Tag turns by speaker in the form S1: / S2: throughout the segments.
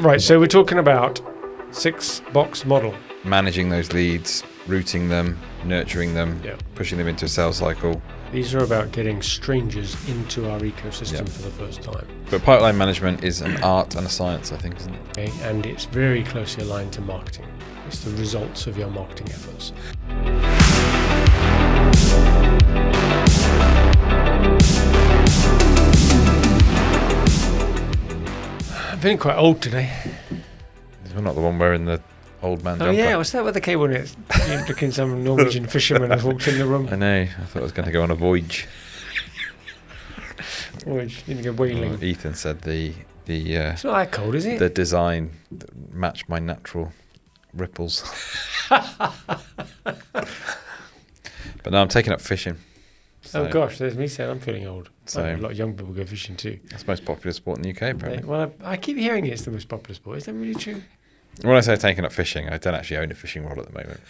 S1: Right, so we're talking about 6-box model.
S2: Managing those leads, routing them, nurturing them, pushing them into a sales cycle.
S1: These are about getting strangers into our ecosystem for the first time.
S2: But pipeline management is an art and a science, I think, isn't it?
S1: Okay, and it's very closely aligned to marketing. It's the results of your marketing efforts. I'm feeling quite old today.
S2: You're not the one wearing the old man jumper.
S1: Oh yeah, was that what the cable is? You're looking some Norwegian fisherman has walked in the room.
S2: I know. I thought I was going to go on a voyage.
S1: Voyage, you go whaling.
S2: Well, Ethan said the
S1: it's not that cold, is it?
S2: The design matched my natural ripples. But now I'm taking up fishing. So,
S1: oh gosh, there's me saying I'm feeling old.
S2: So
S1: a lot of young people go fishing too.
S2: It's the most popular sport in the UK, apparently.
S1: Well, I keep hearing it's the most popular sport. Is that really true?
S2: When I say taking up fishing, I don't actually own a fishing rod at the moment.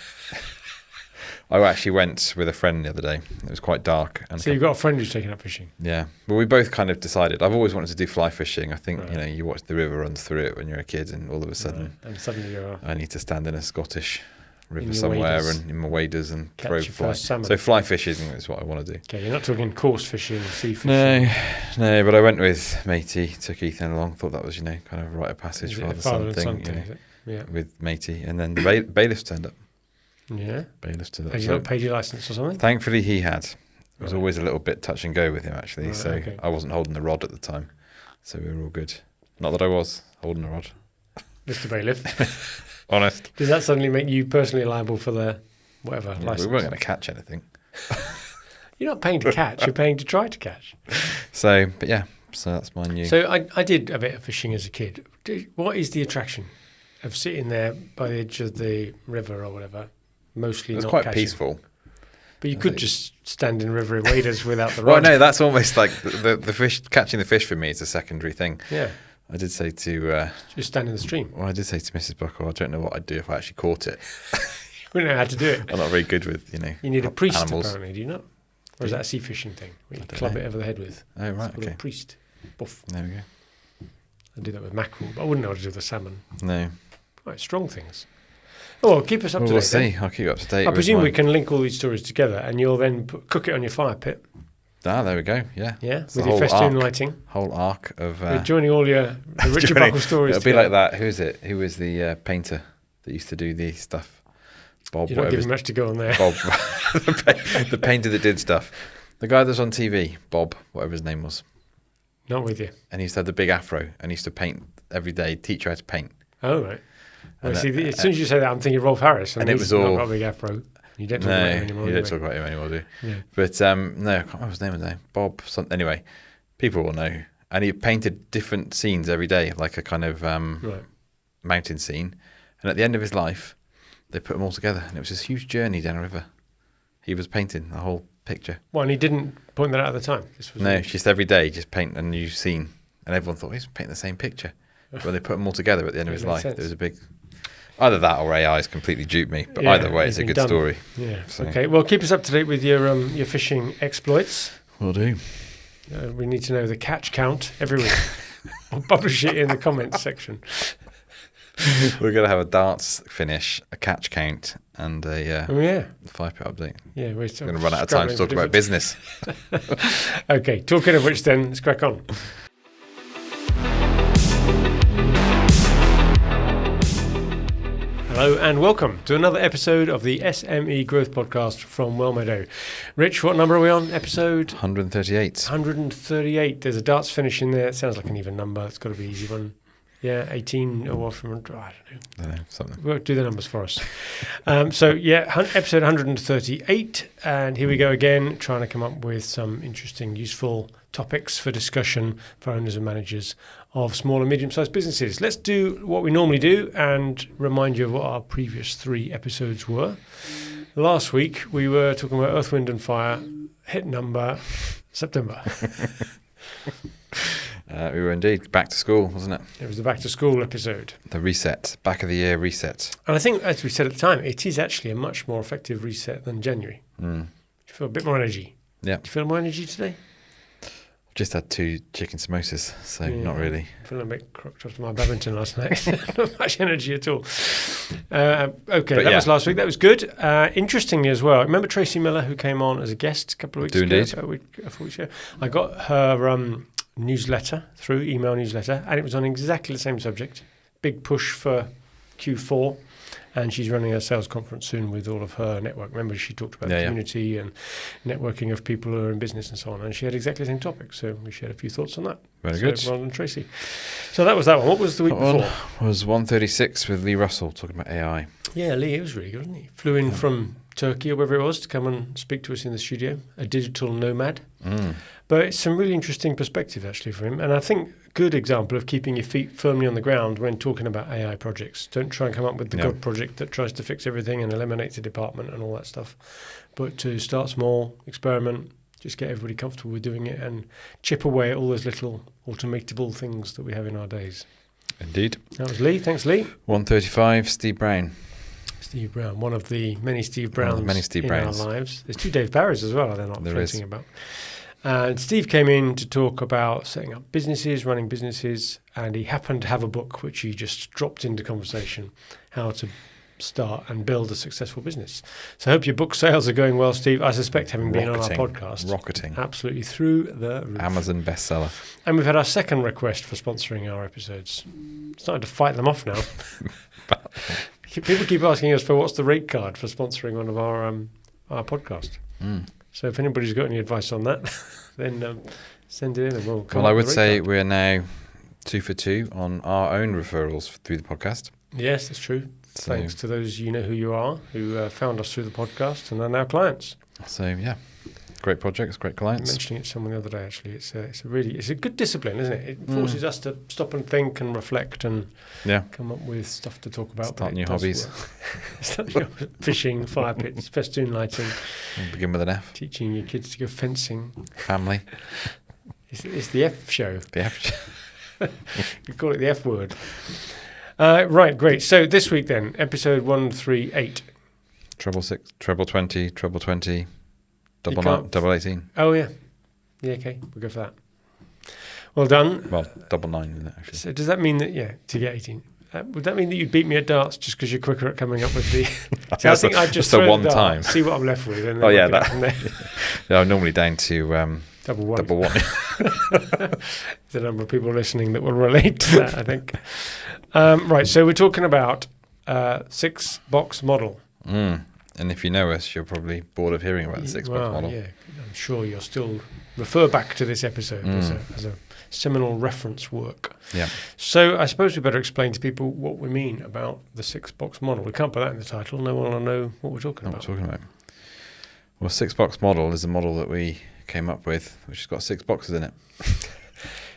S2: I actually went with a friend the other day. It was quite dark. And
S1: so you've got a friend who's taking up fishing?
S2: Yeah. Well, we both kind of decided. I've always wanted to do fly fishing. I think, you watch the river run through it when you're a kid and all of a sudden...
S1: And suddenly you're...
S2: I need to stand in a Scottish river somewhere and in my waders and throw fly.
S1: Salmon.
S2: So fly fishing is what I want to do.
S1: Okay, you're not talking coarse fishing, sea fishing.
S2: No, but I went with matey, took Ethan along, thought that was, kind of a rite of passage for the son thing, with matey. And then the bailiff turned up.
S1: Yeah.
S2: Bailiff turned up.
S1: Had you not paid your license or something?
S2: Thankfully he had. It was always a little bit touch and go with him actually, I wasn't holding the rod at the time. So we were all good. Not that I was holding the rod.
S1: Mr. Bailiff.
S2: Honest.
S1: Does that suddenly make you personally liable for the whatever license?
S2: We weren't going to catch anything.
S1: You're not paying to catch, you're paying to try to catch.
S2: So that's my new...
S1: So I did a bit of fishing as a kid. What is the attraction of sitting there by the edge of the river or whatever, mostly not catching?
S2: It's quite peaceful.
S1: But you could just stand in the river in waders without the rod.
S2: Well, no, that's almost like the fish, catching the fish for me is a secondary thing.
S1: Yeah.
S2: I did say to...
S1: just stand in the stream.
S2: Well, I did say to Mrs. Buckle, I don't know what I'd do if I actually caught it.
S1: We don't know how to do it.
S2: I'm not very good with,
S1: You need a priest,
S2: animals.
S1: apparently, do you not? Or is that a sea fishing thing? Where you club it over the head with?
S2: Oh, right,
S1: it's called a priest. Buff.
S2: There we go.
S1: I do that with mackerel, but I wouldn't know how to do with the salmon.
S2: No.
S1: Right, strong things. Oh, well, keep us up to date.
S2: We'll see. I'll keep you up to date.
S1: I presume we can link all these stories together and you'll then cook it on your fire pit.
S2: Ah, there we go. Yeah.
S1: Yeah, with your festoon lighting.
S2: Whole arc of...
S1: We're joining all the Richard Buckle stories
S2: It'll be like that. Who is it? Who was the painter that used to do the stuff? Bob.
S1: You're not giving much to go on there.
S2: Bob. The painter that did stuff. The guy that was on TV, Bob, whatever his name was.
S1: Not with you.
S2: And he used to have the big afro and he used to paint every day, teach you how to paint.
S1: Oh, right. Well, see, as soon as you say that, I'm thinking Rolf Harris. And
S2: it was all...
S1: not got a big afro. You don't talk about him anymore.
S2: You don't talk about him anymore, do you?
S1: Yeah.
S2: But, no, I can't remember his name today. Bob something. Anyway, people will know. And he painted different scenes every day, like a kind of mountain scene. And at the end of his life, they put them all together. And it was this huge journey down a river. He was painting the whole picture.
S1: Well, and he didn't point that out at the time?
S2: Just every day, just paint a new scene. And everyone thought, he's painting the same picture. But they put them all together at the end of his life. There was a big... Either that or AI's completely duped me. But either way, it's a good story.
S1: Yeah. So. Okay. Well, keep us up to date with your fishing exploits.
S2: Will do.
S1: We need to know the catch count every week. We'll publish it in the comments section.
S2: We're going to have a darts finish, a catch count, and a 5-pit update.
S1: Yeah, we're
S2: going to run out of time to talk about business.
S1: Okay. Talking of which, then, let's crack on. Hello and welcome to another episode of the SME Growth Podcast from Wellmeadow. Rich, what number are we on? Episode?
S2: 138.
S1: 138. There's a darts finish in there. It sounds like an even number. It's got to be an easy one. Yeah, 18 or what from... I don't know.
S2: Something.
S1: We'll do the numbers for us. Episode 138. And here we go again, trying to come up with some interesting, useful topics for discussion for owners and managers of small and medium-sized businesses. Let's do what we normally do and remind you of what our previous 3 episodes were. Last week, we were talking about Earth, Wind and Fire, hit number September.
S2: We were indeed back to school, wasn't it?
S1: It was the back to school episode.
S2: The reset, back of the year reset.
S1: And I think, as we said at the time, it is actually a much more effective reset than January. You feel a bit more energy.
S2: Yeah.
S1: Do you feel more energy today?
S2: Just had 2 chicken samosas, so not really.
S1: Feeling a bit crocked after my badminton last night. Not much energy at all. Okay, that was last week. That was good. Interestingly as well, remember Tracy Miller, who came on as a guest a couple of weeks ago?
S2: Indeed.
S1: A few weeks ago. I got her newsletter through, email newsletter, and it was on exactly the same subject. Big push for Q4. And she's running a sales conference soon with all of her network. Remember, she talked about community and networking of people who are in business and so on. And she had exactly the same topic. So we shared a few thoughts on that.
S2: Very good.
S1: Well done, Tracy. So that was that one. What was the week before?
S2: Was 136 with Lee Russell talking about AI.
S1: Yeah, Lee, it was really good, wasn't he? Flew in from Turkey or wherever it was to come and speak to us in the studio. A digital nomad. But it's some really interesting perspective, actually, for him. And I think good example of keeping your feet firmly on the ground when talking about AI projects. Don't try and come up with the God project that tries to fix everything and eliminates a department and all that stuff. But to start small, experiment, just get everybody comfortable with doing it and chip away at all those little automatable things that we have in our days.
S2: Indeed.
S1: That was Lee. Thanks, Lee.
S2: 135, Steve Brown.
S1: Steve Brown, one of the many Steve Browns in
S2: Browns.
S1: our lives. There's 2 Dave Barrys as well, they're not
S2: There
S1: floating
S2: is.
S1: about. And Steve came in to talk about setting up businesses, running businesses, and he happened to have a book which he just dropped into conversation, how to start and build a successful business. So I hope your book sales are going well, Steve. I suspect, having been on our podcast,
S2: Rocketing.
S1: Absolutely through the roof.
S2: Amazon bestseller.
S1: And we've had our second request for sponsoring our episodes. Starting to fight them off now. People keep asking us for what's the rate card for sponsoring one of our podcast. So if anybody's got any advice on that, then send it in and we'll come
S2: Well, I
S1: up
S2: would
S1: with a
S2: say
S1: rate card.
S2: we're now 2 for 2 on our own referrals through the podcast.
S1: Yes, that's true.
S2: So,
S1: Thanks to those you know who you are, who found us through the podcast and are now clients.
S2: So yeah, great projects, great
S1: I was
S2: clients.
S1: mentioning it to someone the other day, actually. It's a good discipline, isn't it? It forces us to stop and think and reflect and come up with stuff to talk about.
S2: Start new hobbies.
S1: Fishing, fire pits, festoon lighting.
S2: We'll begin with an F.
S1: Teaching your kids to go fencing.
S2: Family.
S1: It's the F show.
S2: The F.
S1: We call it the F word. Right, great. So this week then, episode 138.
S2: Treble 6, treble 20, treble 20, double 9, double 18.
S1: Oh, yeah. Yeah, okay. We'll go for that. Well done.
S2: Well, double 9, isn't it, actually?
S1: So does that mean that, to get 18, would that mean that you'd beat me at darts just because you're quicker at coming up with the... See, I think I'd just
S2: the
S1: throw
S2: one
S1: the dart,
S2: time.
S1: see what I'm left with. And then
S2: Oh, yeah.
S1: work it out from there.
S2: Yeah, I'm normally down to
S1: Double one.
S2: double 1.
S1: There's a number of people listening that will relate to that, I think. Right, so we're talking about 6-box model.
S2: And if you know us, you're probably bored of hearing about the 6-box model.
S1: Yeah, I'm sure you'll still refer back to this episode as a seminal reference work.
S2: Yeah.
S1: So I suppose we better explain to people what we mean about the 6-box model. We can't put that in the title. No one will know what we're talking about.
S2: What we're talking about. Well, 6-box model is a model that we came up with, which has got 6 boxes in it.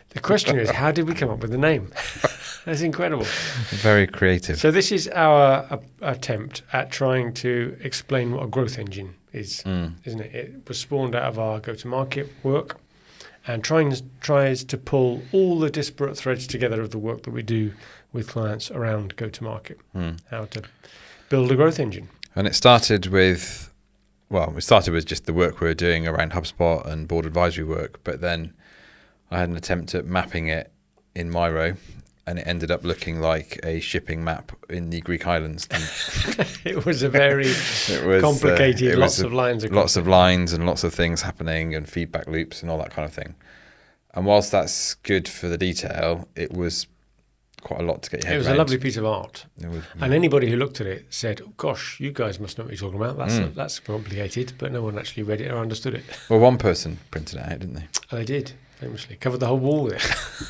S1: The question is, how did we come up with the name? That's incredible.
S2: Very creative.
S1: So this is our attempt at trying to explain what a growth engine is, isn't it? It was spawned out of our go-to-market work and tries to pull all the disparate threads together of the work that we do with clients around go-to-market, how to build a growth engine.
S2: And it started with, just the work we were doing around HubSpot and board advisory work, but then I had an attempt at mapping it in Miro, and it ended up looking like a shipping map in the Greek islands.
S1: It was a very complicated, lots of lines.
S2: Lots of lines and lots of things happening and feedback loops and all that kind of thing. And whilst that's good for the detail, it was quite a lot to get your head around.
S1: It was a lovely piece of art. And anybody who looked at it said, oh, gosh, you guys must know what you're talking about. That's complicated, but no one actually read it or understood it.
S2: Well, one person printed it out, didn't they?
S1: Oh, they did, famously. Covered the whole wall with it.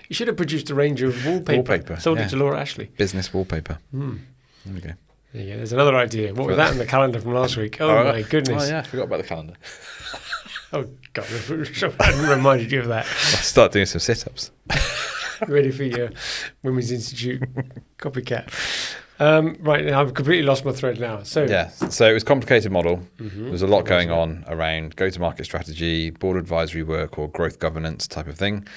S1: You should have produced a range of wallpaper. Sold it to Laura Ashley.
S2: Business wallpaper. There we go.
S1: There you go. There's another idea. What was that in the calendar from last week? Oh, my goodness.
S2: Oh, yeah, I forgot about the calendar.
S1: Oh, God. I hadn't reminded you of that.
S2: I'll start doing some sit-ups.
S1: Ready for your Women's Institute copycat. Right, now I've completely lost my thread now. So
S2: it was a complicated model. There's a lot going on around go-to-market strategy, board advisory work, or growth governance type of thing.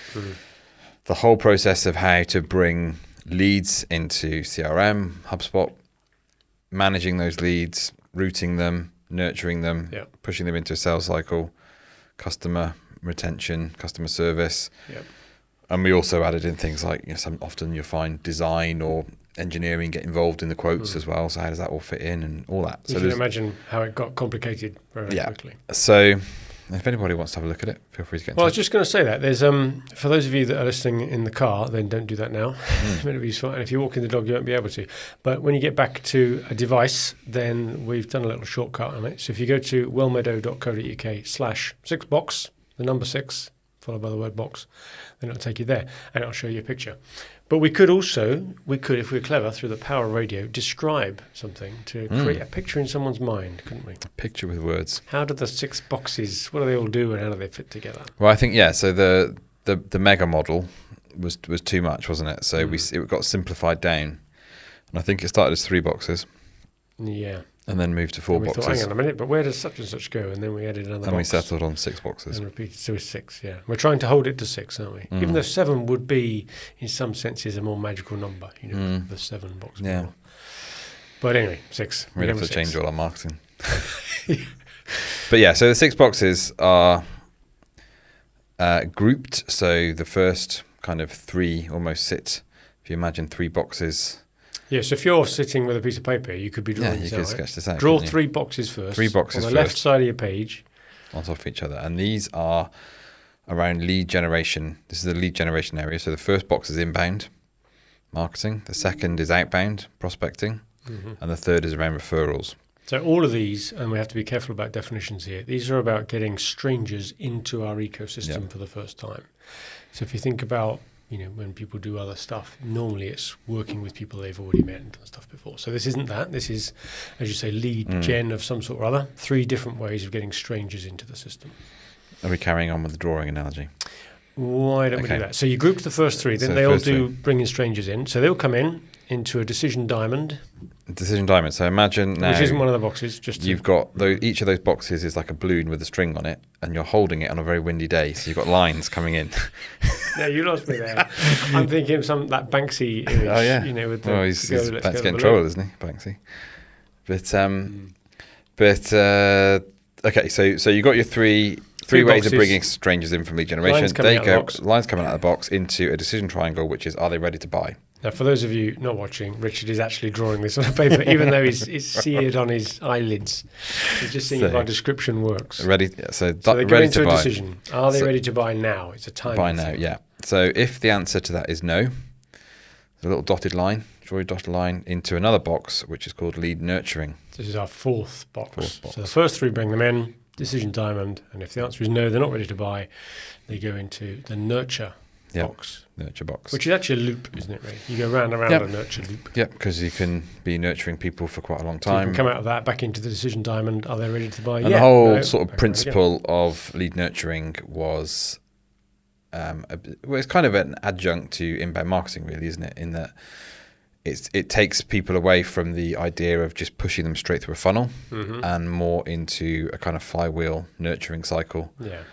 S2: The whole process of how to bring leads into CRM, HubSpot, managing those leads, routing them, nurturing them, pushing them into a sales cycle, customer retention, customer service.
S1: Yep.
S2: And we also added in things like, often you'll find design or engineering get involved in the quotes as well. So how does that all fit in and all that?
S1: You
S2: So
S1: can imagine how it got complicated very quickly.
S2: So if anybody wants to have a look at it, feel free to get in touch.
S1: Well, I was just going to say that there's for those of you that are listening in the car, then don't do that now. It may not be useful, and if you're walking the dog, you won't be able to. But when you get back to a device, then we've done a little shortcut on it. So if you go to wellmeadow.co.uk/6box, the number 6 followed by the word box, then it'll take you there, and it'll show you a picture. But we could, if we're clever, through the power of radio, describe something to create a picture in someone's mind, couldn't we?
S2: A picture with words.
S1: How do the 6 boxes, what do they all do and how do they fit together?
S2: Well, I think, so the mega model was too much, wasn't it? So it got simplified down. And I think it started as 3 boxes.
S1: Yeah.
S2: And then moved to 4 boxes.
S1: Thought, hang on a minute, but where does such and such go? And then we added another box.
S2: And we settled on 6 boxes.
S1: And repeated, so it's 6, yeah. We're trying to hold it to 6, aren't we? Even though 7 would be, in some senses, a more magical number, the 7 box model. But anyway, 6.
S2: We'd have to change all our marketing. But so the 6 boxes are grouped. So the first kind of 3 almost sit, if you imagine 3 boxes.
S1: Yes, if you're sitting with a piece of paper, you could be drawing this out.
S2: Sketch this out.
S1: Draw 3 boxes first.
S2: 3 boxes
S1: on the left side of your page.
S2: On top of each other. And these are around lead generation. This is the lead generation area. So the first box is inbound marketing. The second is outbound prospecting. And the third is around referrals.
S1: So all of these, and we have to be careful about definitions here, these are about getting strangers into our ecosystem for the first time. So if you think about when people do other stuff, normally it's working with people they've already met and done stuff before. So this isn't that. This is, as you say, lead gen of some sort or other. 3 different ways of getting strangers into the system.
S2: Are we carrying on with the drawing analogy?
S1: Why don't we do that? So you grouped the first 3, then they all do bringing strangers in. So they'll come into a decision diamond.
S2: Decision diamond. So imagine now,
S1: which isn't one of the boxes.
S2: You've got each of those boxes is like a balloon with a string on it, and you're holding it on a very windy day. So you've got lines coming in.
S1: No, you lost me there. I'm thinking of that Banksy image.
S2: Oh yeah.
S1: With the
S2: he's about to get in trouble, isn't he, Banksy? Okay. So you got your three ways boxes of bringing strangers in from lead generation. Lines coming out of the box into a decision triangle, which is, are they ready to buy?
S1: Now, for those of you not watching, Richard is actually drawing this on a paper, even though it's seared on his eyelids. He's just seeing if our description works.
S2: Ready?
S1: So they go into a decision. Are they ready to buy now? It's a time.
S2: Buy now, yeah. So if the answer to that is no, there's a little dotted line. Draw your dotted line into another box, which is called lead nurturing.
S1: This is our 4th box. So the first 3 bring them in, decision diamond, and if the answer is no, they're not ready to buy, they go into the nurture box.
S2: Nurture box.
S1: Which is actually a loop, isn't it, really? You go round and round a nurture loop.
S2: Yep, because you can be nurturing people for quite a long time.
S1: So you can come out of that back into the decision diamond. Are they ready to buy?
S2: And the whole sort of principle of lead nurturing was, it's kind of an adjunct to inbound marketing, really, isn't it? In that it takes people away from the idea of just pushing them straight through a funnel and more into a kind of flywheel nurturing cycle.
S1: Yeah.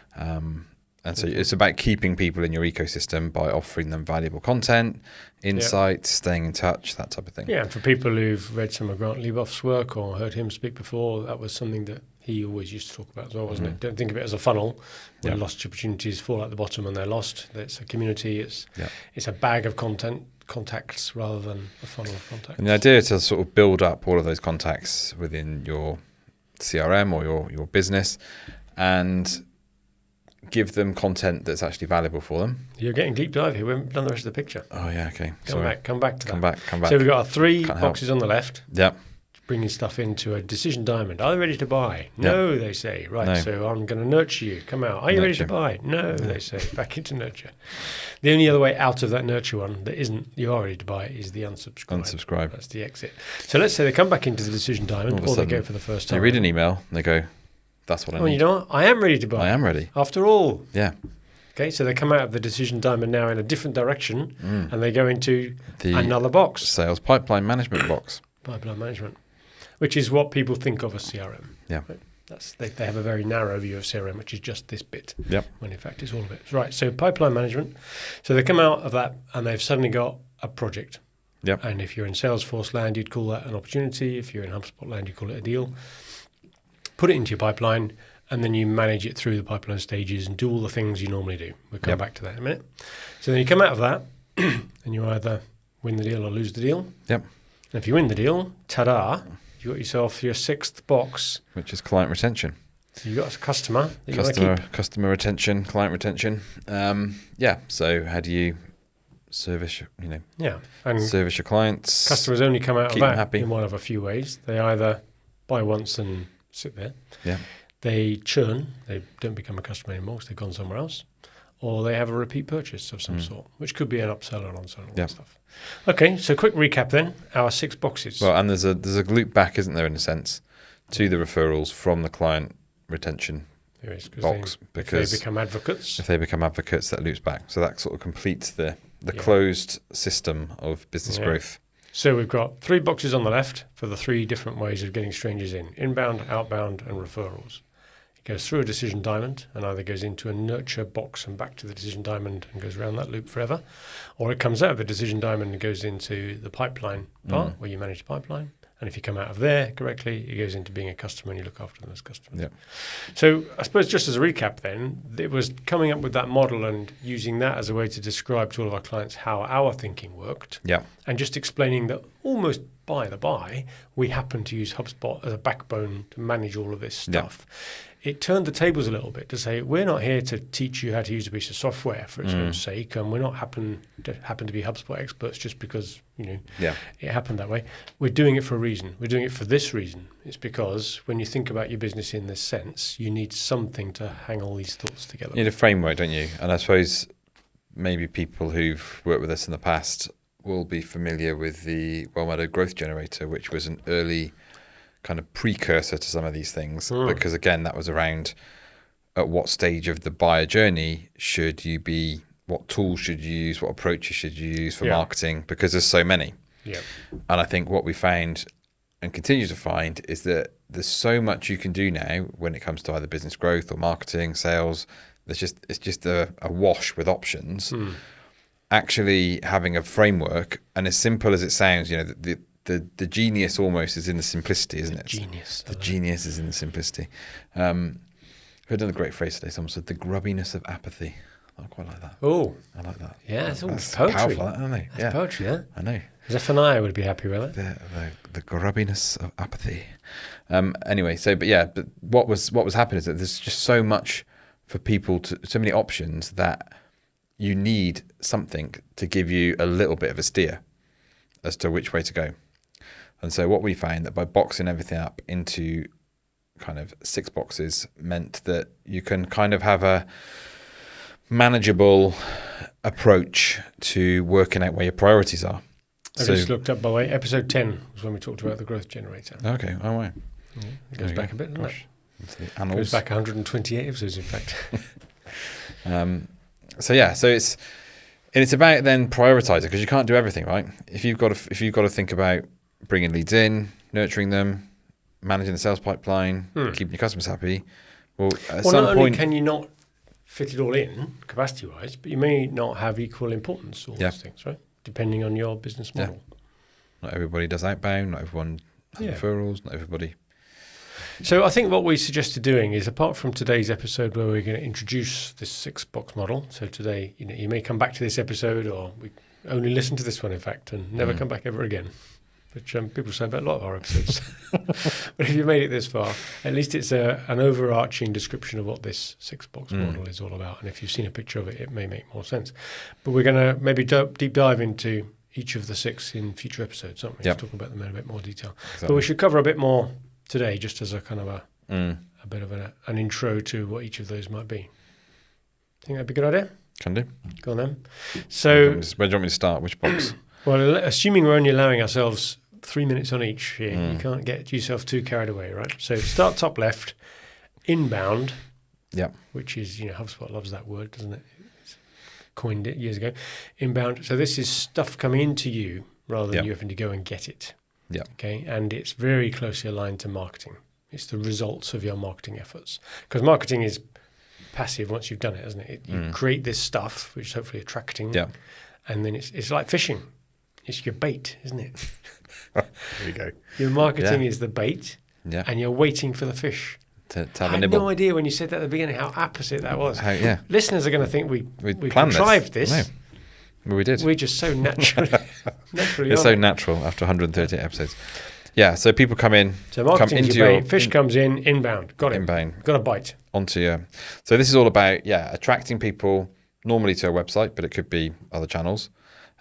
S2: And so it's about keeping people in your ecosystem by offering them valuable content, insights, staying in touch, that type of thing.
S1: Yeah, and for people who've read some of Grant Leboff's work or heard him speak before, that was something that he always used to talk about as well, wasn't it? Don't think of it as a funnel where lost opportunities fall at the bottom and they're lost. It's a community. It's a bag of contacts rather than a funnel of contacts.
S2: And the idea is to sort of build up all of those contacts within your CRM or your business and give them content that's actually valuable for them.
S1: You're getting deep dive here. We haven't done the rest of the picture.
S2: Oh yeah, okay.
S1: Come back to that.
S2: Come back.
S1: So we've got our 3 boxes on the left.
S2: Yep.
S1: Bringing stuff into a decision diamond. Are they ready to buy? No, they say. Right, no. So I'm going to nurture you. Come out. Are you ready to buy? No, they say. Back into nurture. The only other way out of that nurture one that isn't you are ready to buy is the unsubscribe. That's the exit. So let's say they come back into the decision diamond or they go for the first time.
S2: They read an email and they go, that's what I need.
S1: Well, you know what? I am ready to buy.
S2: I am ready.
S1: After all.
S2: Yeah.
S1: Okay, so they come out of the decision diamond now in a different direction and they go into another box.
S2: Sales pipeline management box.
S1: Pipeline management, which is what people think of as CRM.
S2: Yeah.
S1: Right? They have a very narrow view of CRM, which is just this bit, when in fact it's all of it. Right, so pipeline management. So they come out of that and they've suddenly got a project.
S2: Yep.
S1: And if you're in Salesforce land, you'd call that an opportunity. If you're in HubSpot land, you call it a deal. Put it into your pipeline and then you manage it through the pipeline stages and do all the things you normally do. We'll come back to that in a minute. So then you come out of that and you either win the deal or lose the deal.
S2: Yep.
S1: And if you win the deal, ta-da, you got yourself your sixth box.
S2: Which is client retention.
S1: So you got a customer that you want to keep.
S2: Customer retention, client retention. So how do you service,
S1: and
S2: service your clients?
S1: Customers only come out of
S2: keep them
S1: that
S2: happy.
S1: in one of a few ways. They either buy once and sit there.
S2: Yeah.
S1: They churn. They don't become a customer anymore because they've gone somewhere else. Or they have a repeat purchase of some sort, which could be an upsell or an onsell and all that stuff. Okay, so quick recap then. Our 6 boxes.
S2: Well, and there's a loop back, isn't there, in a sense, to the referrals from the client retention box, because
S1: if they become advocates,
S2: that loops back. So that sort of completes the closed system of business growth.
S1: So we've got 3 boxes on the left for the 3 different ways of getting strangers in: inbound, outbound, and referrals. It goes through a decision diamond and either goes into a nurture box and back to the decision diamond and goes around that loop forever, or it comes out of the decision diamond and goes into the pipeline part where you manage the pipeline. And if you come out of there correctly, it goes into being a customer and you look after them as customers.
S2: Yeah.
S1: So I suppose just as a recap then, it was coming up with that model and using that as a way to describe to all of our clients how our thinking worked.
S2: Yeah.
S1: And just explaining that almost by the by, we happen to use HubSpot as a backbone to manage all of this stuff. It turned the tables a little bit to say, we're not here to teach you how to use a piece of software for its own sake, and we're not happen to be HubSpot experts just because it happened that way. We're doing it for a reason. We're doing it for this reason. It's because when you think about your business in this sense, you need something to hang all these thoughts together.
S2: You need a framework, don't you? And I suppose maybe people who've worked with us in the past will be familiar with the Well-Meadow Growth Generator, which was an early kind of precursor to some of these things, because again, that was around at what stage of the buyer journey should you be, what tools should you use, what approaches should you use for marketing, because there's so many.
S1: Yeah.
S2: And I think what we found and continue to find is that there's so much you can do now when it comes to either business growth or marketing, sales. It's just a wash with options. Actually having a framework, and as simple as it sounds, the genius almost is in the simplicity, isn't it? The genius is in the simplicity. I've heard another great phrase today. Someone said the grubbiness of apathy. I quite like that.
S1: Oh,
S2: I like that.
S1: Yeah, it's
S2: that's
S1: poetry.
S2: Powerful, isn't it?
S1: That's poetry, yeah.
S2: I know.
S1: Zephaniah would be happy with it.
S2: The grubbiness of apathy. Anyway, but what was happening is that there's just so much for people so many options that you need something to give you a little bit of a steer as to which way to go. And so what we found that by boxing everything up into kind of 6 boxes meant that you can kind of have a manageable approach to working out where your priorities are.
S1: I just looked up, by the way, episode 10 was when we talked about the growth generator.
S2: Okay, oh wow.
S1: Yeah, it goes back a bit, doesn't it?
S2: Into the
S1: It
S2: annals.
S1: goes back 128 episodes, in fact.
S2: So it's about then prioritizing, because you can't do everything, right? If you've got to think about bringing leads in, nurturing them, managing the sales pipeline, keeping your customers happy. Well,
S1: not only can you not fit it all in capacity-wise, but you may not have equal importance, all those things, right? Depending on your business model.
S2: Not everybody does outbound, not everyone has referrals, not everybody.
S1: So I think what we suggested doing is, apart from today's episode where we're going to introduce this 6-box model, so today, you may come back to this episode, or we only listen to this one, in fact, and never come back ever again, which people say about a lot of our episodes. But if you made it this far, at least it's an overarching description of what this 6-box model is all about. And if you've seen a picture of it, it may make more sense. But we're going to maybe deep dive into each of the 6 in future episodes, aren't we? Talk about them in a bit more detail. Exactly. But we should cover a bit more today, just as a kind of a bit of an intro to what each of those might be. Think that'd be a good idea?
S2: Can do.
S1: Go on then. So,
S2: where do you want me to start? Which box?
S1: Well, assuming we're only allowing ourselves 3 minutes on each here, you can't get yourself too carried away, right? So start top left, inbound, which is, HubSpot loves that word, doesn't it? It's coined it years ago. Inbound. So this is stuff coming into you rather than you having to go and get it.
S2: Yeah.
S1: Okay. And it's very closely aligned to marketing. It's the results of your marketing efforts. Because marketing is passive once you've done it, isn't it? You create this stuff, which is hopefully attracting.
S2: Yeah.
S1: And then it's like fishing. It's your bait, isn't it?
S2: There you go.
S1: Your marketing is the bait,
S2: and
S1: you're waiting for the fish
S2: to have
S1: I
S2: a
S1: had
S2: nibble.
S1: no idea when you said that at the beginning how opposite that was.
S2: Yeah.
S1: Listeners are going to think we
S2: planned
S1: contrived this.
S2: No, well, we did.
S1: We're just so naturally
S2: It's so natural after 138 episodes. Yeah, so people come in.
S1: So marketing
S2: into
S1: your
S2: your
S1: fish comes in, inbound. Got it.
S2: inbound.
S1: Got a bite.
S2: Onto your. So this is all about attracting people normally to a website, but it could be other channels,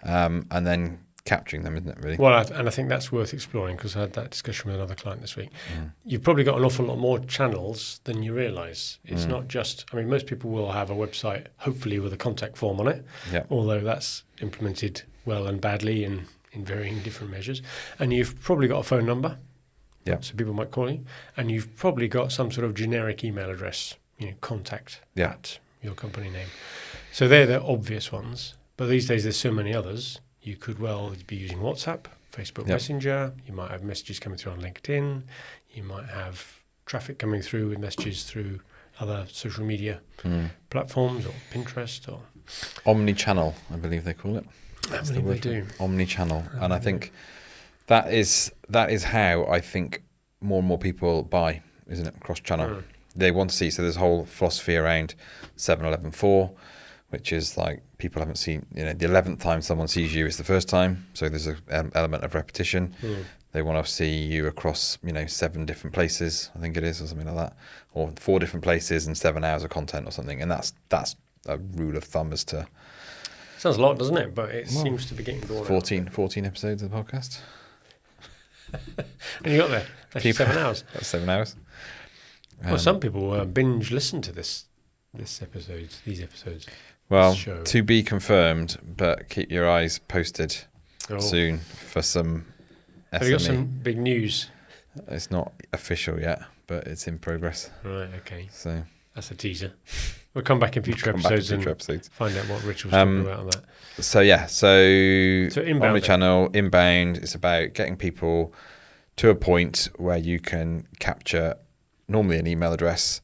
S2: and then capturing them, isn't it? Really.
S1: Well, and I think that's worth exploring because I had that discussion with another client this week. You've probably got an awful lot more channels than you realise. It's not just. I mean, most people will have a website, hopefully with a contact form on it.
S2: Yeah.
S1: Although that's implemented well and badly in varying different measures. And you've probably got a phone number.
S2: Yeah.
S1: So people might call you. And you've probably got some sort of generic email address, contact at your company name. So they're the obvious ones. But these days there's so many others. You could well be using WhatsApp, Facebook Messenger. You might have messages coming through on LinkedIn. You might have traffic coming through with messages through other social media platforms or Pinterest or...
S2: Omni-channel, I believe they call it.
S1: I believe they do.
S2: Omni-channel. And I think that is how I think more and more people buy, isn't it? Cross-channel. They want to see. So there's a whole philosophy around 7-11-4, which is like people haven't seen, the 11th time someone sees you is the first time. So there's an element of repetition. They want to see you across, 7 different places, I think it is, or something like that, or 4 different places and 7 hours of content or something. And that's a rule of thumb as to...
S1: Sounds a lot, doesn't it? But it seems to be getting boring.
S2: 14 episodes of the podcast.
S1: And you got there. That's 7 hours.
S2: That's 7 hours.
S1: Well, some people binge listen to these episodes.
S2: Well,
S1: show.
S2: To be confirmed, but keep your eyes posted soon for some SME.
S1: Have you got some big news?
S2: It's not official yet, but it's in progress.
S1: Right, okay.
S2: So
S1: that's a teaser. We'll come back in future episodes and find out what Rich was talking about on that.
S2: So
S1: inbound
S2: omnichannel, inbound, it's about getting people to a point where you can capture normally an email address,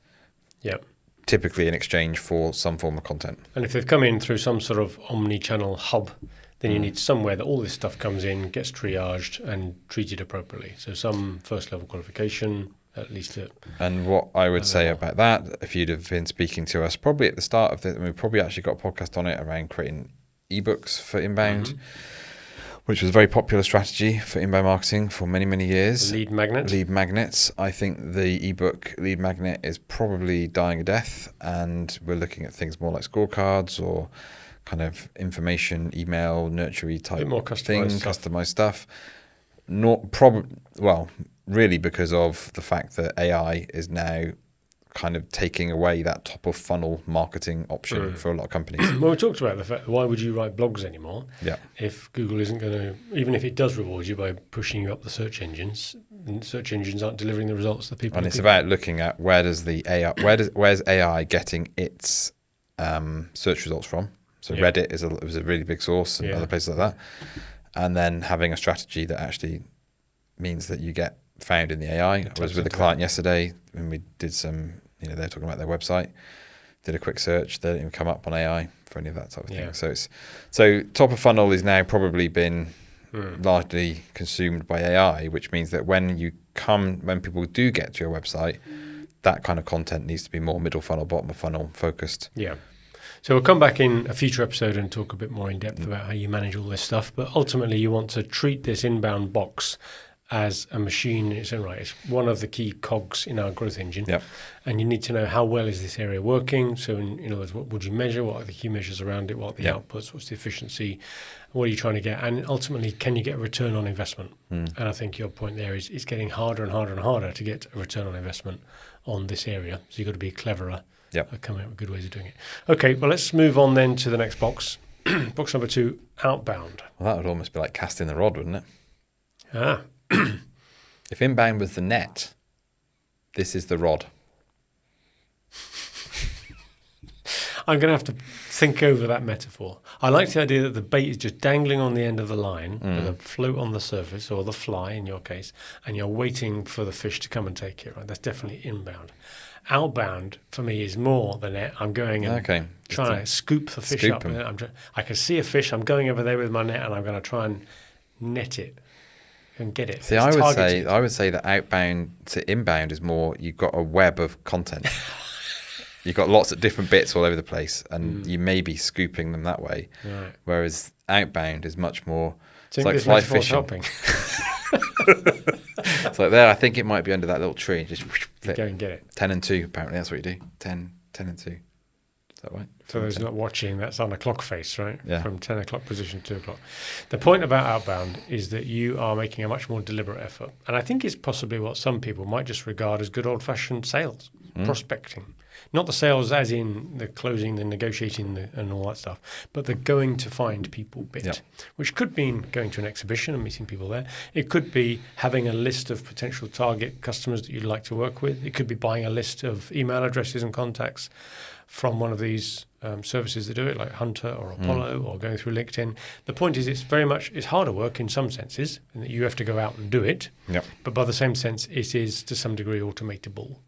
S2: typically in exchange for some form of content.
S1: And if they've come in through some sort of omni-channel hub, then you need somewhere that all this stuff comes in, gets triaged and treated appropriately. So some first-level qualification, at least.
S2: And what I would say about that, if you'd have been speaking to us probably at the start of we've probably actually got a podcast on it around creating ebooks for inbound, which was a very popular strategy for inbound marketing for many, many years.
S1: Lead magnets.
S2: I think the ebook lead magnet is probably dying a death, and we're looking at things more like scorecards or kind of information, email, nurtury type
S1: more
S2: customized stuff. Really because of the fact that AI is now kind of taking away that top of funnel marketing option for a lot of companies.
S1: Well, we talked about the fact, why would you write blogs anymore?
S2: Yeah.
S1: If Google isn't going to, even if it does reward you by pushing you up the search engines, and search engines aren't delivering the results that people.
S2: And it's about looking at where's AI getting its search results from? So Reddit was a really big source, and other places like that. And then having a strategy that actually means that you get found in the AI. I was with a client yesterday and we did some, they're talking about their website, did a quick search, they didn't even come up on AI for any of that type of thing. So top of funnel is now probably been largely consumed by AI, which means that when people do get to your website, that kind of content needs to be more middle funnel, bottom of funnel focused. Yeah.
S1: So we'll come back in a future episode and talk a bit more in depth about how you manage all this stuff. But ultimately, you want to treat this inbound box as a machine in its own right. It's one of the key cogs in our growth engine.
S2: Yep.
S1: And you need to know how well is this area working. So in other words, what would you measure? What are the key measures around it? What are the outputs? What's the efficiency? What are you trying to get? And ultimately, can you get a return on investment? And I think your point there is it's getting harder and harder and harder to get a return on investment on this area. So you've got to be cleverer. Coming up with good ways of doing it. Okay, well, let's move on then to the next box. Box number 2, outbound.
S2: Well, that would almost be like casting the rod, wouldn't it? If inbound was the net, this is the rod.
S1: I'm going to have to think over that metaphor. I like the idea that the bait is just dangling on the end of the line with a float on the surface, or the fly in your case, and you're waiting for the fish to come and take it. Right? That's definitely inbound. Outbound for me is more the net. I'm going and trying to scoop the fish up. I can see a fish. I'm going over there with my net and I'm going to try and net it. and get it.
S2: See, I would say that outbound to inbound is more, you've got a web of content. You've got lots of different bits all over the place, and you may be scooping them that way.
S1: Right.
S2: Whereas outbound is much more, it's
S1: Think
S2: like
S1: this
S2: fly
S1: metaphor's
S2: fishing.
S1: helping.
S2: It's like there, I think it might be under that little tree. Just flip.
S1: Go and get it.
S2: 10 and 2, apparently. That's what you do. 10 and 2. Is that right?
S1: For those not watching, that's on a clock face, right?
S2: Yeah.
S1: From 10 o'clock position to 2 o'clock. The point about outbound is that you are making a much more deliberate effort. And I think it's possibly what some people might just regard as good old-fashioned sales, prospecting. Not the sales as in the closing, the negotiating, and all that stuff, but the going to find people bit, which could mean going to an exhibition and meeting people there. It could be having a list of potential target customers that you'd like to work with. It could be buying a list of email addresses and contacts from one of these services that do it, like Hunter or Apollo, or going through LinkedIn. The point is, it's harder work in some senses, in that you have to go out and do it.
S2: Yep.
S1: But by the same sense, it is to some degree automatable.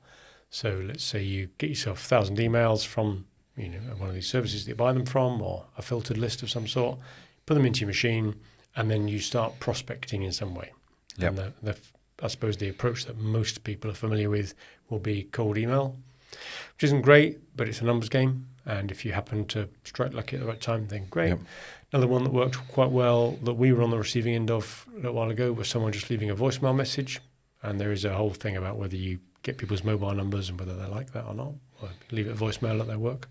S1: So let's say you get yourself 1,000 emails from one of these services that you buy them from, or a filtered list of some sort, put them into your machine, and then you start prospecting in some way.
S2: Yep.
S1: And I suppose the approach that most people are familiar with will be cold email, which isn't great, but it's a numbers game. And if you happen to strike lucky at the right time, then great.
S2: Yep.
S1: Another one that worked quite well that we were on the receiving end of a little while ago was someone just leaving a voicemail message. And there is a whole thing about whether you get people's mobile numbers and whether they like that or not, or leave it a voicemail at their work.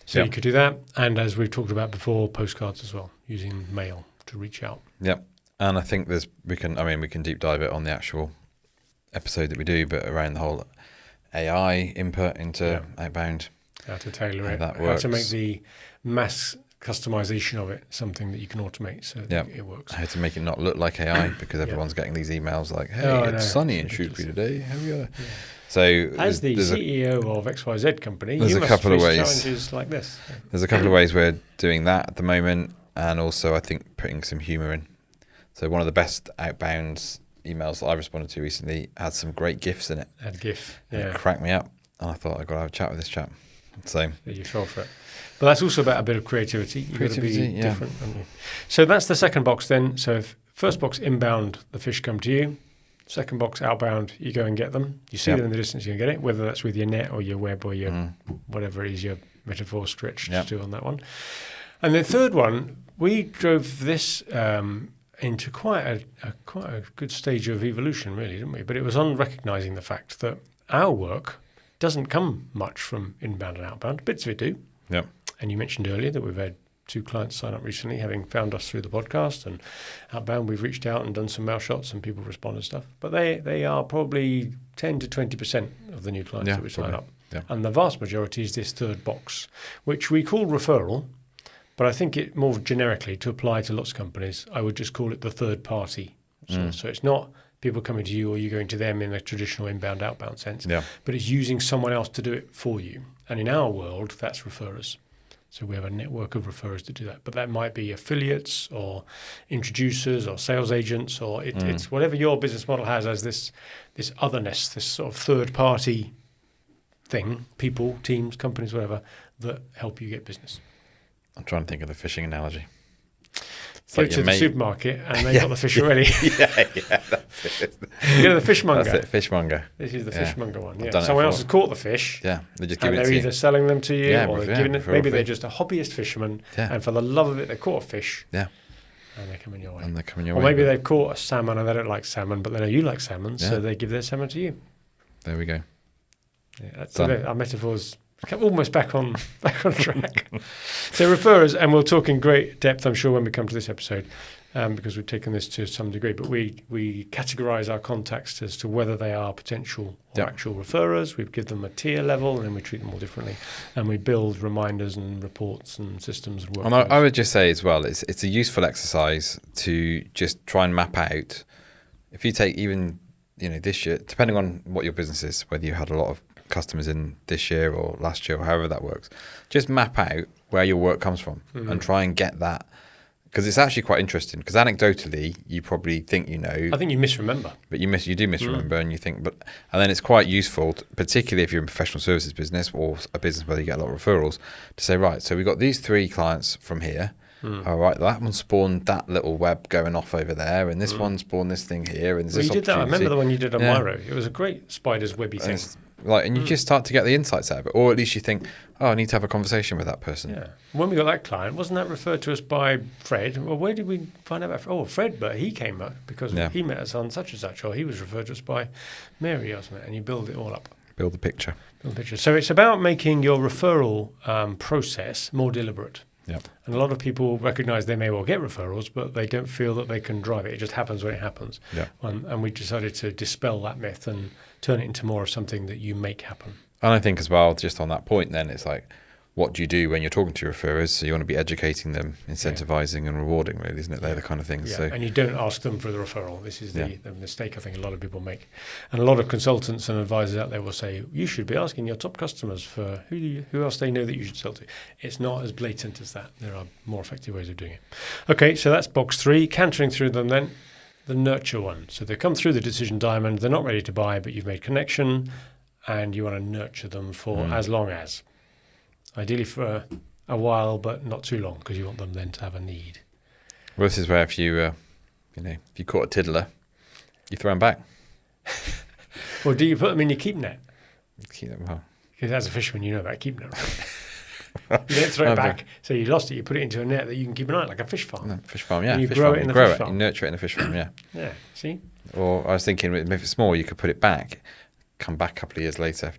S1: So you could do that. And as we've talked about before, postcards as well, using mail to reach out.
S2: Yep. And I think we can deep dive it on the actual episode that we do, but around the whole AI input into outbound.
S1: How to tailor it,
S2: that
S1: how to make the mass customization of it something that you can automate so that it works.
S2: How to make it not look like AI, because everyone's getting these emails like, hey, it's sunny in Shrewsbury today. How are you? Yeah. So
S1: as the CEO of XYZ company,
S2: you must
S1: face
S2: ways.
S1: Challenges like this.
S2: There's a couple of ways we're doing that at the moment, and also I think putting some humour in. So one of the best outbound emails that I responded to recently had some great GIFs in it.
S1: Had GIF,
S2: It cracked me up, and I thought I've got to have a chat with this chap. So
S1: you fell for it. But that's also about a bit of creativity. You've got to be different. So that's the second box then. So if first box, inbound, the fish come to you. Second box, outbound, you go and get them. You see them in the distance, you can get it, whether that's with your net or your web or your whatever it is your metaphor stretched to on that one. And the third one, we drove this into quite a good stage of evolution, really, didn't we? But it was on recognising the fact that our work doesn't come much from inbound and outbound. Bits of it do.
S2: Yep.
S1: And you mentioned earlier that we've had 2 clients sign up recently, having found us through the podcast, and outbound we've reached out and done some mail shots and people respond and stuff. But they are probably 10 to 20% of the new clients that we sign up. Yeah. And the vast majority is this third box, which we call referral, but I think it more generically, to apply to lots of companies, I would just call it the third party. So it's not people coming to you or you going to them in a traditional inbound, outbound sense, but it's using someone else to do it for you. And in our world, that's referrers. So we have a network of referrers to do that. But that might be affiliates or introducers or sales agents, or it's whatever your business model has as this otherness, this sort of third-party thing, people, teams, companies, whatever, that help you get business.
S2: I'm trying to think of the fishing analogy.
S1: Go to the supermarket and they've got the fish already.
S2: That's it.
S1: You go to the fishmonger.
S2: That's it, fishmonger.
S1: This is the fishmonger one. Yeah.
S2: Done
S1: Someone else has caught the fish.
S2: Yeah, they're just
S1: giving it to you. And they're either selling them to you or they're giving it. Maybe they're just a hobbyist fisherman and for the love of it, they caught a fish.
S2: Yeah.
S1: And they're coming your way.
S2: Or
S1: maybe they've caught a salmon and they don't like salmon, but they know you like salmon, so they give their salmon to you.
S2: There we go.
S1: Yeah, that's our metaphors. Almost back on track. So referrers, and we'll talk in great depth, I'm sure, when we come to this episode, because we've taken this to some degree. But we categorise our contacts as to whether they are potential or actual referrers. We give them a tier level, and then we treat them all differently. And we build reminders and reports and systems and workflows.
S2: And I would just say as well, it's a useful exercise to just try and map out. If you take even this year, depending on what your business is, whether you had a lot of customers in this year or last year or however that works, just map out where your work comes from and try and get that, because it's actually quite interesting, because anecdotally you probably think I think
S1: you misremember,
S2: but you do misremember and you think, and then it's quite useful particularly if you're in professional services business or a business where you get a lot of referrals, to say, right, so we've got these 3 clients from here, All right, that one spawned that little web going off over there, and this one spawned this thing here, and
S1: Well,
S2: this
S1: you did that. I remember
S2: opportunity.
S1: the one you did on
S2: Yeah.
S1: Miro. It was a great spider's webby
S2: And
S1: thing.
S2: it's and you just start to get the insights out of it, or at least you think, oh, I need to have a conversation with that person.
S1: Yeah. When we got that client, wasn't that referred to us by Fred? Well, where did we find out about Fred? Oh, Fred, but he came up because he met us on such and such, or he was referred to us by Mary or something, and you build it all up.
S2: Build the picture.
S1: So it's about making your referral process more deliberate.
S2: Yep.
S1: And a lot of people recognise they may well get referrals, but they don't feel that they can drive it. It just happens when it happens.
S2: Yep.
S1: And we decided to dispel that myth and turn it into more of something that you make happen.
S2: And I think as well, just on that point, then it's like, what do you do when you're talking to your referrers? So you want to be educating them, incentivizing and rewarding, really, isn't it? They're the kind of things.
S1: Yeah.
S2: So,
S1: and you don't ask them for the referral. This is the mistake I think a lot of people make. And a lot of consultants and advisors out there will say, you should be asking your top customers for who else they know that you should sell to. It's not as blatant as that. There are more effective ways of doing it. Okay, so that's box 3. Cantering through them then, the nurture one. So they come through the decision diamond, they're not ready to buy, but you've made connection and you want to nurture them for as long as. Ideally for a while, but not too long, because you want them then to have a need.
S2: well, this is where if you, if you caught a tiddler, you throw them back.
S1: Or do you put them in your keep net?
S2: Keep them well.
S1: Because as a fisherman, you know about keep net, right? You don't throw it back, so you lost it. You put it into a net that you can keep an eye on, like a fish farm.
S2: No, fish farm, yeah.
S1: And you
S2: fish
S1: grow
S2: farm.
S1: it in
S2: You
S1: the
S2: grow
S1: fish
S2: it,
S1: farm.
S2: you nurture it in a fish farm, yeah.
S1: Yeah, see?
S2: Or I was thinking, if it's small, you could put it back, come back a couple of years later.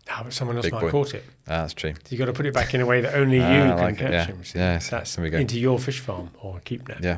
S1: Oh, but someone else
S2: Big
S1: might
S2: boy.
S1: have caught it.
S2: Ah, that's true.
S1: So you've got to put it back in a way that only you
S2: I
S1: can
S2: like it,
S1: catch
S2: yeah.
S1: him. See?
S2: Yes,
S1: That's
S2: there we go.
S1: into your fish farm or keep net.
S2: Yeah.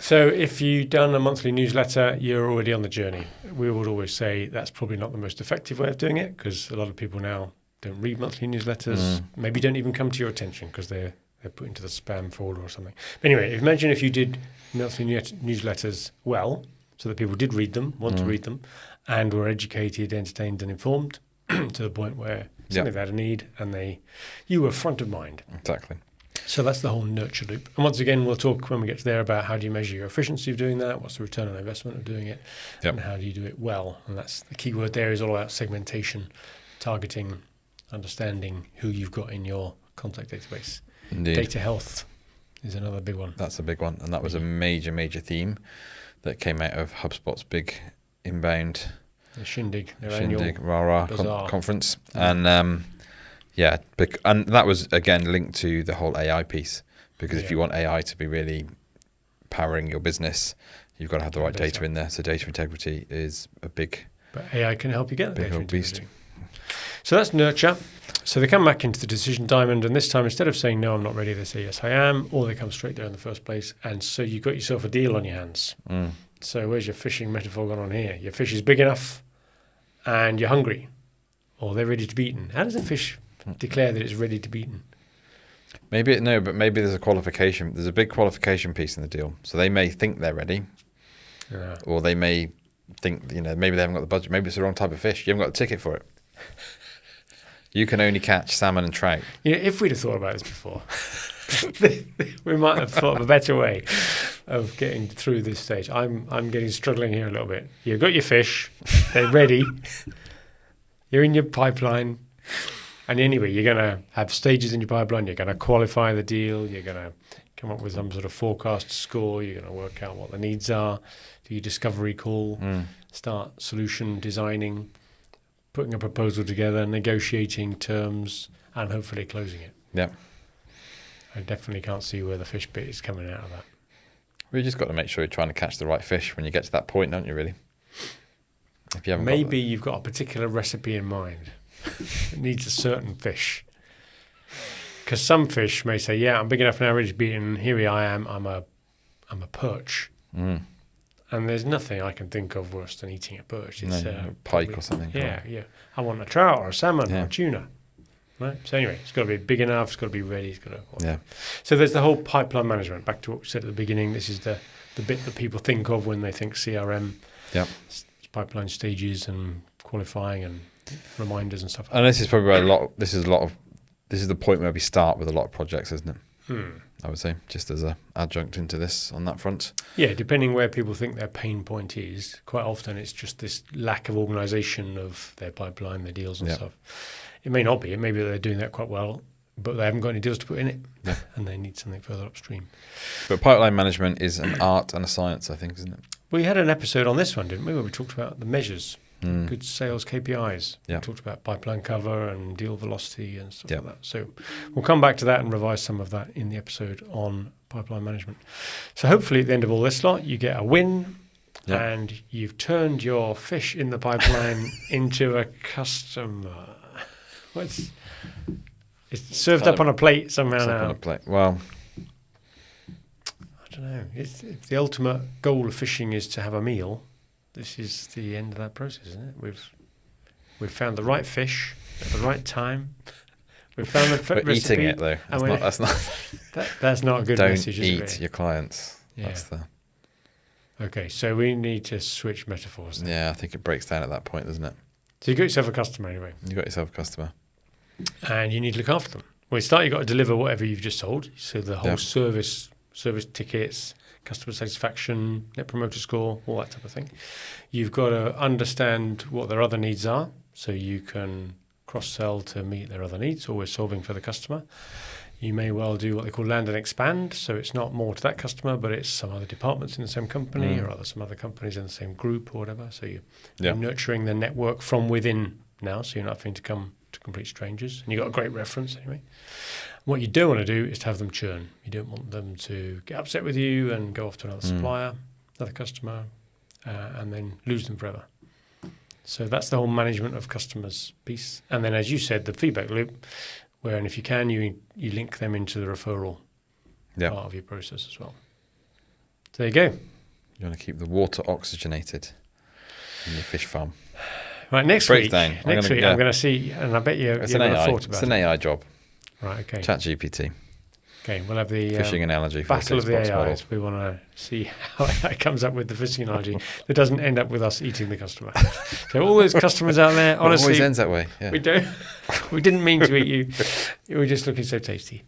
S1: So if you've done a monthly newsletter, you're already on the journey. We would always say that's probably not the most effective way of doing it, because a lot of people now don't read monthly newsletters, maybe don't even come to your attention because they're put into the spam folder or something. But anyway, imagine if you did monthly newsletters well, so that people did read them, want to read them, and were educated, entertained and informed to the point where suddenly they had a need and you were front of mind.
S2: Exactly.
S1: So that's the whole nurture loop. And once again, we'll talk when we get to there about how do you measure your efficiency of doing that, what's the return on investment of doing it, and how do you do it well. And that's the key word there is all about segmentation, targeting, understanding who you've got in your contact database.
S2: Indeed.
S1: Data health is another big one.
S2: That's a big one. And that was a major, major theme that came out of HubSpot's big inbound
S1: The Shindig, their annual
S2: rah conference. And and that was, again, linked to the whole AI piece. Because if you want AI to be really powering your business, you've got to have the right data in there. So data integrity is a big...
S1: But AI can help you get the
S2: big
S1: data
S2: old beast.
S1: integrity. So that's nurture. So they come back into the decision diamond, and this time, instead of saying, no, I'm not ready, they say, yes, I am, or they come straight there in the first place. And so you've got yourself a deal on your hands. So where's your fishing metaphor gone on here? Your fish is big enough and you're hungry, or they're ready to be eaten. How does a fish declare that it's ready to be eaten?
S2: Maybe there's a qualification. There's a big qualification piece in the deal. So they may think they're ready, or they may think, maybe they haven't got the budget. Maybe it's the wrong type of fish. You haven't got the ticket for it. You can only catch salmon and trout.
S1: If we'd have thought about this before, we might have thought of a better way of getting through this stage. I'm struggling here a little bit. You've got your fish, they're ready, you're in your pipeline, and anyway, you're going to have stages in your pipeline, you're going to qualify the deal, you're going to come up with some sort of forecast score, you're going to work out what the needs are, do your discovery call, start solution designing, putting a proposal together, negotiating terms, and hopefully closing it.
S2: Yeah.
S1: I definitely can't see where the fish bit is coming out of that.
S2: Well, you just got to make sure you're trying to catch the right fish when you get to that point, don't you, really? If you haven't
S1: Maybe you've got a particular recipe in mind. It needs a certain fish. Because some fish may say, yeah, I'm big enough now, ready to be eaten. Here I am, I'm a perch. And there's nothing I can think of worse than eating a perch. It's
S2: a pike or something.
S1: Yeah. I want a trout or a salmon or a tuna. Right. So anyway, it's got to be big enough. It's got to be ready. It's got to.
S2: Yeah.
S1: So there's the whole pipeline management. Back to what we said at the beginning. This is the bit that people think of when they think CRM.
S2: Yeah.
S1: Pipeline stages and qualifying and reminders and stuff.
S2: And this is probably where this is the point where we start with a lot of projects, isn't it? I would say, just as a adjunct into this on that front.
S1: Yeah, depending where people think their pain point is, quite often it's just this lack of organisation of their pipeline, their deals and stuff. It may not be. It may be they're doing that quite well. but they haven't got any deals to put in it,
S2: Yeah.
S1: and they need something further upstream.
S2: But pipeline management is an art and a science, I think, isn't it?
S1: We had an episode on this one, didn't we, where we talked about the measures, good sales KPIs.
S2: Yeah.
S1: We talked about pipeline cover and deal velocity and stuff
S2: Yeah.
S1: like that. So we'll come back to that and revise some of that in the episode on pipeline management. So hopefully at the end of all this lot, you get a win,
S2: Yeah.
S1: and you've turned your fish in the pipeline into a customer. It's served up on a plate somehow
S2: It's up
S1: now.
S2: on a plate. Well,
S1: I don't know. If the ultimate goal of fishing is to have a meal, this is the end of that process, isn't it? We've found the right fish at the right time. We've found the
S2: we're
S1: recipe.
S2: eating it though. That's not.
S1: That's not a good
S2: Don't
S1: message, is
S2: eat
S1: it?
S2: your clients.
S1: Yeah.
S2: That's the.
S1: Okay, so we need to switch metaphors then.
S2: Yeah, I think it breaks down at that point, doesn't it?
S1: So you got yourself a customer anyway,
S2: You got yourself a customer.
S1: and you need to look after them. Well, you start, you've got to deliver whatever you've just sold. So the whole
S2: Yeah.
S1: service tickets, customer satisfaction, net promoter score, all that type of thing. You've got to understand what their other needs are, so you can cross-sell to meet their other needs, always solving for the customer. You may well do what they call land and expand, so it's not more to that customer, but it's some other departments in the same company or some other companies in the same group or whatever. So you're nurturing the network from within now, so you're not having to come to complete strangers. And you've got a great reference anyway. What you don't want to do is to have them churn. You don't want them to get upset with you and go off to another supplier, another customer, and then lose them forever. So that's the whole management of customers piece. And then, as you said, the feedback loop, where, and if you can, you link them into the referral part of your process as well. So there you go.
S2: You want to keep the water oxygenated in your fish farm.
S1: Right, next week,
S2: I'm
S1: I'm going to see, and I bet you've
S2: It's an
S1: never
S2: AI.
S1: thought about
S2: It's an AI job.
S1: Right, okay.
S2: ChatGPT.
S1: Okay, we'll have the
S2: Fishing analogy for
S1: battle
S2: a
S1: of the
S2: six-box model.
S1: AIs. We want to see how it comes up with the fishing analogy that doesn't end up with us eating the customer. So all those customers out there,
S2: It
S1: honestly,
S2: always ends that way. Yeah.
S1: we didn't mean to eat you. You were just looking so tasty.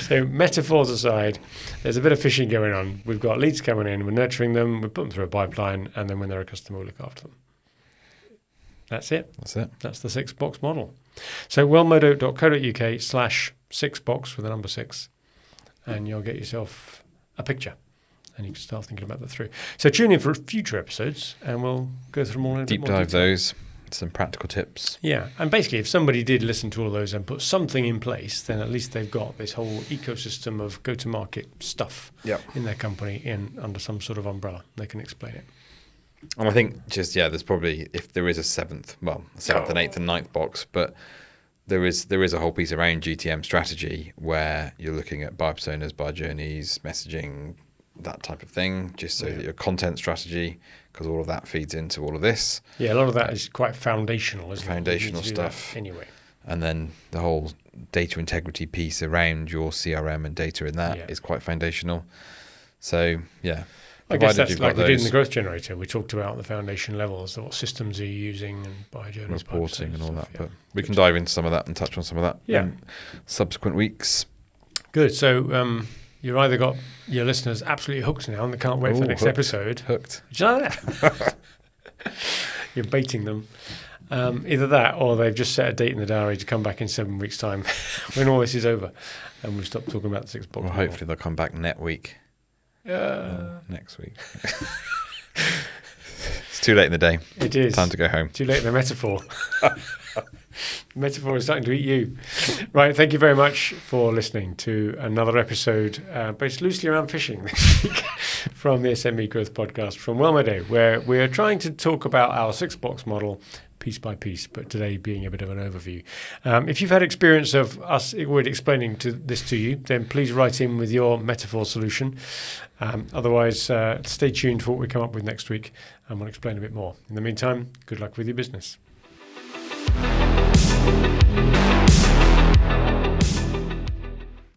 S1: So metaphors aside, there's a bit of fishing going on. We've got leads coming in, we're nurturing them, we put them through a pipeline, and then when they're a customer, we look after them. That's it.
S2: That's it.
S1: That's the 6-box model. So wellmodo.co.uk/6box with the number 6, and you'll get yourself a picture, and you can start thinking about that through. So tune in for future episodes, and we'll go through them all in a bit
S2: Deep
S1: more
S2: dive
S1: detail.
S2: those. Some practical tips.
S1: Yeah, and basically, if somebody did listen to all of those and put something in place, then at least they've got this whole ecosystem of go-to-market stuff in their company under some sort of umbrella. They can explain it.
S2: And I think there's probably, if there is a seventh and eighth and ninth box, but there is a whole piece around GTM strategy where you're looking at buyer personas, buyer journeys, messaging, that type of thing, just so that your content strategy, because all of that feeds into all of this.
S1: Yeah, a lot of that is quite foundational, isn't it?
S2: Foundational
S1: You need to do
S2: stuff.
S1: that anyway.
S2: And then the whole data integrity piece around your CRM and data in that is quite foundational. So, yeah.
S1: I guess
S2: provided
S1: that's
S2: you've
S1: like
S2: got
S1: we did in
S2: those
S1: the growth generator. We talked about the foundation levels, what systems are you using, and buyer journeys,
S2: reporting and all that.
S1: stuff,
S2: But we can dive into some of that and touch on some of that in subsequent weeks.
S1: Good. So you've either got your listeners absolutely hooked now and they can't wait for the next episode.
S2: Hooked.
S1: Did you know that? You're baiting them. Either that, or they've just set a date in the diary to come back in 7 weeks' time when all this is over, and we've stopped talking about the 6-box.
S2: Well, hopefully they'll come back next week. Next week. It's too late in the day.
S1: It is.
S2: Time to go home.
S1: Too late in the metaphor. Metaphor is starting to eat you. Right, thank you very much for listening to another episode based loosely around fishing this week from the SME Growth Podcast from Wellmodo, where we're trying to talk about our 6-box model piece by piece, but today being a bit of an overview. If you've had experience of us explaining this to you, then please write in with your metaphor solution. Otherwise, stay tuned for what we come up with next week, and we'll explain a bit more. In the meantime, good luck with your business.